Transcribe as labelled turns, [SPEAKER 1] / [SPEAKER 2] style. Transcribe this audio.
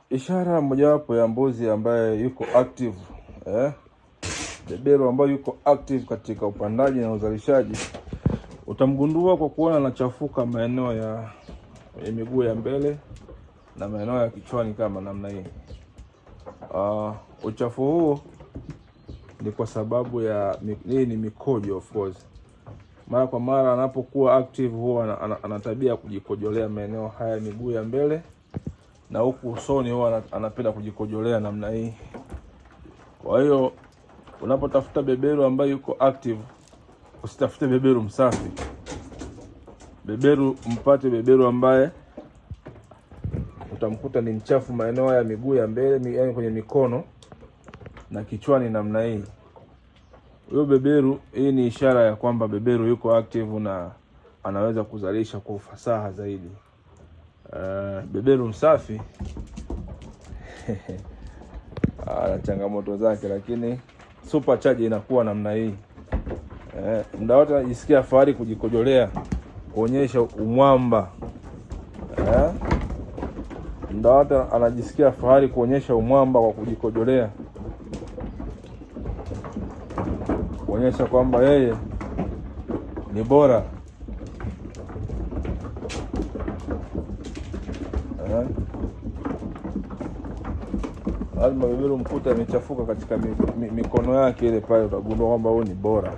[SPEAKER 1] Ishara mojawapo ya mbuzi ambaye yuko active, beberu ambaye yuko active katika upandaji na uzalishaji, utamgundua kwa kuona anachafuka maeneo ya miguu ya mbele na maeneo ya kichwani kama namna hii. Uchafu huu ni kwa sababu ya hii ni mikojo. Of course, mara kwa mara anapokuwa active huwa ana tabia ya kujikojolea maeneo haya miguu ya mbele, na huku usoni huwa anapenda kujikojolea namna hii. Kwa hiyo unapotafuta beberu ambaye yuko active, usitafute beberu msafi. Mpate beberu ambaye utamkuta ni mchafu maeneo ya miguu ya mbele, yaani kwenye mikono na kichwani namna hii. Huyo beberu, hii ni ishara ya kwamba beberu yuko active na anaweza kuzalisha kwa ufasaha zaidi. Beberu msafi ana changamoto zake, lakini super charge inakuwa namna hii. Muda wote anajisikia fahari kujikojolea, kuonyesha umwamba. Muda wote anajisikia fahari kuonyesha umwamba kwa kujikojolea, kuonyesha kwamba yeye ni bora. Lazima beberu mkuta amechafuka katika mikono yake ile pale, utagundua kwamba huyu ni bora.